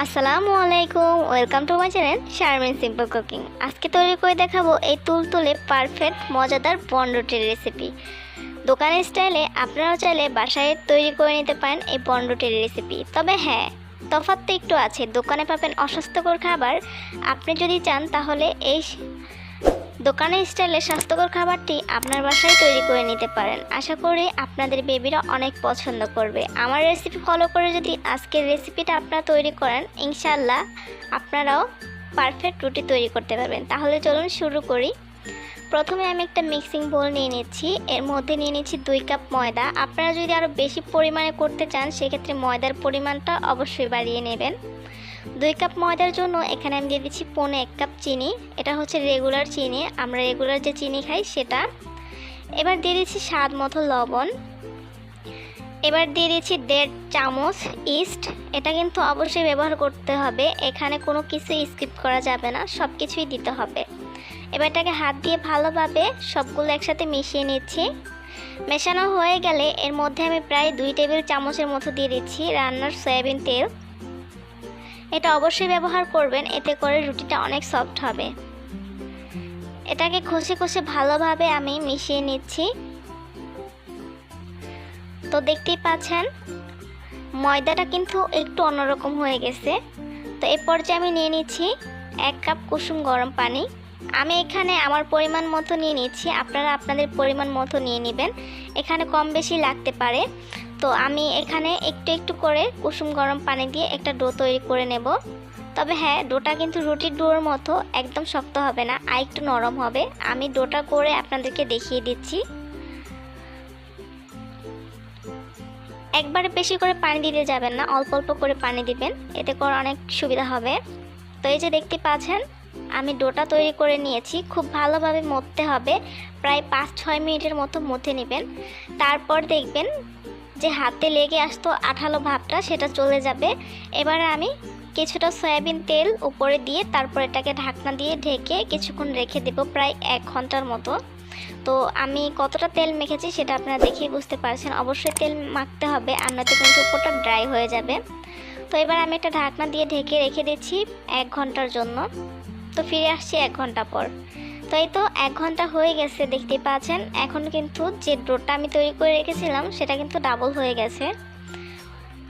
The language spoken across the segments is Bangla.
আসসালামু আলাইকুম, welcome to my channel Sharmin simple cooking. আজকে তৈরি করে দেখাবো এই তুলতুলে পারফেক্ট মজাদার বন রুটির রেসিপি। দোকানের স্টাইলে আপনারাও চাইলে বাসায় তৈরি করে নিতে পারেন এই বন রুটির রেসিপি। তবে হ্যাঁ, তফাৎ তো একটু আছে। দোকানে পাবেন অস্বাস্থ্যকর খাবার, আপনি যদি চান তাহলে এই দোকানের স্টাইলে স্বাস্থ্যকর খাবারটি আপনার বাসায় তৈরি করে নিতে পারেন। আশা করি আপনাদের বেবিরা অনেক পছন্দ করবে। আমার রেসিপি ফলো করে যদি আজকের রেসিপিটা আপনারা তৈরি করেন, ইনশাআল্লাহ আপনারাও পারফেক্ট রুটি তৈরি করতে পারবেন। তাহলে চলুন শুরু করি। প্রথমে আমি একটা মিক্সিং বোল নিয়ে নিচ্ছি। এর মধ্যে নিয়ে নিচ্ছি 2 কাপ ময়দা। আপনারা যদি আরও বেশি পরিমাণে করতে চান সেক্ষেত্রে ময়দার পরিমাণটা অবশ্যই বাড়িয়ে নেবেন। 2 কাপ ময়দার জন্য এখানে আমি দিয়ে দিচ্ছি 1.25 কাপ চিনি। এটা হচ্ছে রেগুলার চিনি, আমরা রেগুলার যে চিনি খাই সেটা। এবার দিয়ে দিচ্ছি স্বাদ মতো লবণ। এবার দিয়ে দিচ্ছি 1.5 চামচ ইস্ট। এটা কিন্তু অবশ্যই ব্যবহার করতে হবে, এখানে কোনো কিছু স্কিপ করা যাবে না, সব কিছুই দিতে হবে। এবার এটাকে হাত দিয়ে ভালোভাবে সবগুলো একসাথে মিশিয়ে নিচ্ছি। মেশানো হয়ে গেলে এর মধ্যে আমি প্রায় 2 টেবিল চামচের মতো দিয়ে দিচ্ছি রান্নার সয়াবিন তেল। এটা অবশ্যই ব্যবহার করবেন, এতে করে রুটিটা অনেক সফট হবে। এটাকে ঘষে ঘষে ভালোভাবে আমি মিশিয়ে নিচ্ছি। তো দেখতেই পাচ্ছেন ময়দাটা কিন্তু একটু অন্যরকম হয়ে গেছে। তো এই পর্যায়ে আমি নিয়ে নিচ্ছি 1 কাপ কুসুম গরম পানি। আমি এখানে আমার পরিমাণ মতো নিয়ে নিচ্ছি, আপনারা আপনাদের পরিমাণ মতো নিয়ে নেবেন, এখানে কম বেশি লাগতে পারে। তো আমি এখানে একটু একটু করে কুসুম গরম পানি দিয়ে একটা ডো তৈরি করে নেব। তবে হ্যাঁ, ডোটা কিন্তু রুটির ডোর মতো একদম শক্ত হবে না, আর একটু নরম হবে। আমি ডোটা করে আপনাদেরকে দেখিয়ে দিচ্ছি। একবারে বেশি করে পানি দিতে যাবেন না, অল্প অল্প করে পানি দিবেন, এতে করে অনেক সুবিধা হবে। তো এই যে দেখতে পাচ্ছেন আমি ডোটা তৈরি করে নিয়েছি। খুব ভালোভাবে মথতে হবে, প্রায় 5-6 মিনিটের মতো মথে নেবেন। তারপর দেখবেন যে হাতে লেগে আসতো আঠালো ভাবটা, সেটা চলে যাবে। এবারে আমি কিছুটা সয়াবিন তেল উপরে দিয়ে তারপর এটাকে ঢাকনা দিয়ে ঢেকে কিছুক্ষণ রেখে দেব, প্রায় 1 ঘন্টার মতো। তো আমি কতটা তেল মেখেছি সেটা আপনারা দেখেই বুঝতে পারছেন। অবশ্যই তেল মাখতে হবে, আর নয়তো কিন্তু উপরটা ড্রাই হয়ে যাবে। তো এবার আমি একটা ঢাকনা দিয়ে ঢেকে রেখে দিচ্ছি 1 ঘন্টার জন্য। তো ফিরে আসছি 1 ঘন্টা পর। তো এই তো 1 ঘন্টা হয়ে গেছে, দেখতেই পাচ্ছেন এখন কিন্তু যে ডোটা আমি তৈরি করে রেখেছিলাম সেটা কিন্তু ডাবল হয়ে গেছে।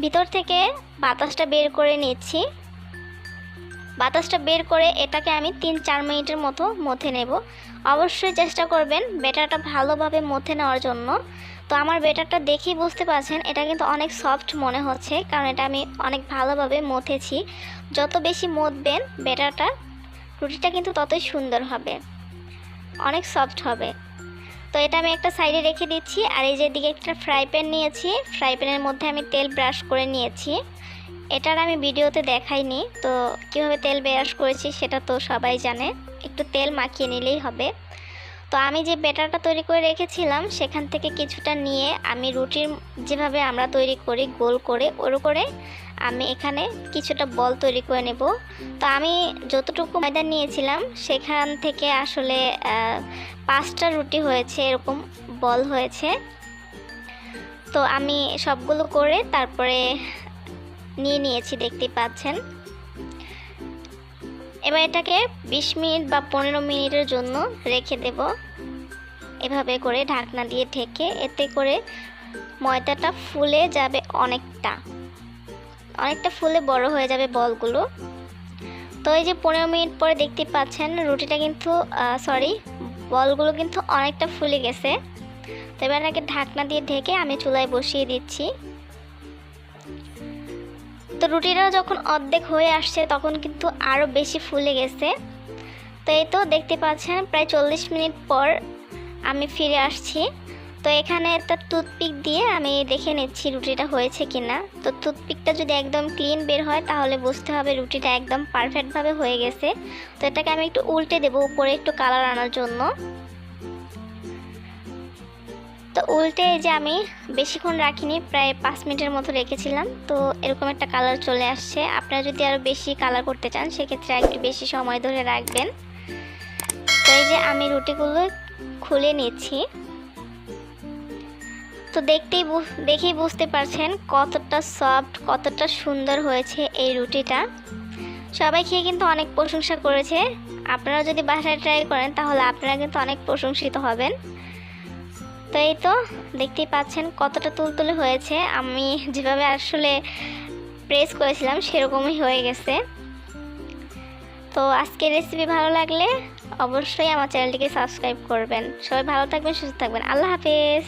ভিতর থেকে বাতাসটা বের করে নিচ্ছি। বাতাসটা বের করে এটাকে আমি 3-4 মিনিটের মতো মথে নেব। অবশ্যই চেষ্টা করবেন ব্যাটারটা ভালোভাবে মথে নেওয়ার জন্য। তো আমার ব্যাটারটা দেখেই বুঝতে পারছেন এটা কিন্তু অনেক সফট মনে হচ্ছে, কারণ এটা আমি অনেক ভালোভাবে মথেছি। যত বেশি মথবেন ব্যাটারটা, রুটিটা কিন্তু ততই সুন্দর হবে, অনেক সফট হবে। তো এটা আমি একটা সাইডে রেখে দিচ্ছি। আর এই যে দিকে একটা ফ্রাই প্যান নিয়েছি, ফ্রাই প্যানের মধ্যে আমি তেল ব্রাশ করে নিয়েছি। এটার আমি ভিডিওতে দেখাইনি, তো কীভাবে তেল ব্রাশ করেছি সেটা তো সবাই জানে, একটু তেল মাখিয়ে নিলেই হবে। তো আমি যে ব্যাটারটা তৈরি করে রেখেছিলাম সেখান থেকে কিছুটা নিয়ে আমি রুটির যেভাবে আমরা তৈরি করি গোল করে, ওর করে আমি এখানে কিছুটা বল তৈরি করে নেব। তো আমি যতটুকু ময়দা নিয়েছিলাম সেখান থেকে আসলে 5টা রুটি হয়েছে, এরকম বল হয়েছে। তো আমি সবগুলো করে তারপরে নিয়ে নিয়েছি, দেখতেই পাচ্ছেন। এবার এটাকে 20 মিনিট বা 15 মিনিটের জন্য রেখে দেব, এভাবে করে ঢাকনা দিয়ে ঢেকে। এতে করে ময়দাটা ফুলে যাবে, অনেকটা ফুলে বড় হয়ে যাবে বলগুলো। তো এই যে 15 মিনিট পরে দেখতে পাচ্ছেন রুটিটা কিন্তু বলগুলো কিন্তু অনেকটা ফুলে গেছে। তো এবার এটাকে ঢাকনা দিয়ে ঢেকে আমি চুলায় বসিয়ে দিচ্ছি। তো রুটিটা যখন অর্ধেক হয়ে আসছে তখন কিন্তু আরও বেশি ফুলে গেছে। তো এই তো দেখতে পাচ্ছেন প্রায় 40 মিনিট পর আমি ফিরে আসছি। তো এখানে একটা টুথপিক দিয়ে আমি দেখে নিচ্ছি রুটিটা হয়েছে কিনা। তো টুথপিকটা যদি একদম ক্লিন বের হয় তাহলে বুঝতে হবে রুটিটা একদম পারফেক্টভাবে হয়ে গেছে। তো এটাকে আমি একটু উল্টে দেবো উপরে একটু কালার আনার জন্য। তো উল্টে যে আমি বেশিক্ষণ রাখিনি, প্রায় 5 মিনিটের মতো রেখেছিলাম। তো এরকম একটা কালার চলে আসছে। আপনারা যদি আরও বেশি কালার করতে চান সেক্ষেত্রে একটু বেশি সময় ধরে রাখবেন। তো এই যে আমি রুটিগুলো খুলে নিচ্ছি। তো দেখেই বুঝতে পারছেন কতটা সফট, কতটা সুন্দর হয়েছে এই রুটিটা। সবাই খেয়ে কিন্তু অনেক প্রশংসা করেছে। আপনারা যদি বাসায় ট্রাই করেন তাহলে আপনারা কিন্তু অনেক প্রশংসিত হবেন। তো এই তো দেখতেই পাচ্ছেন কতটা তুলতুলে হয়েছে। আমি যেভাবে আসলে প্রেস করেছিলাম সেরকমই হয়ে গেছে। তো আজকের রেসিপি ভালো লাগলে অবশ্যই আমার চ্যানেলটিকে সাবস্ক্রাইব করবেন। সবাই ভালো থাকবেন, সুস্থ থাকবেন। আল্লাহ হাফেজ।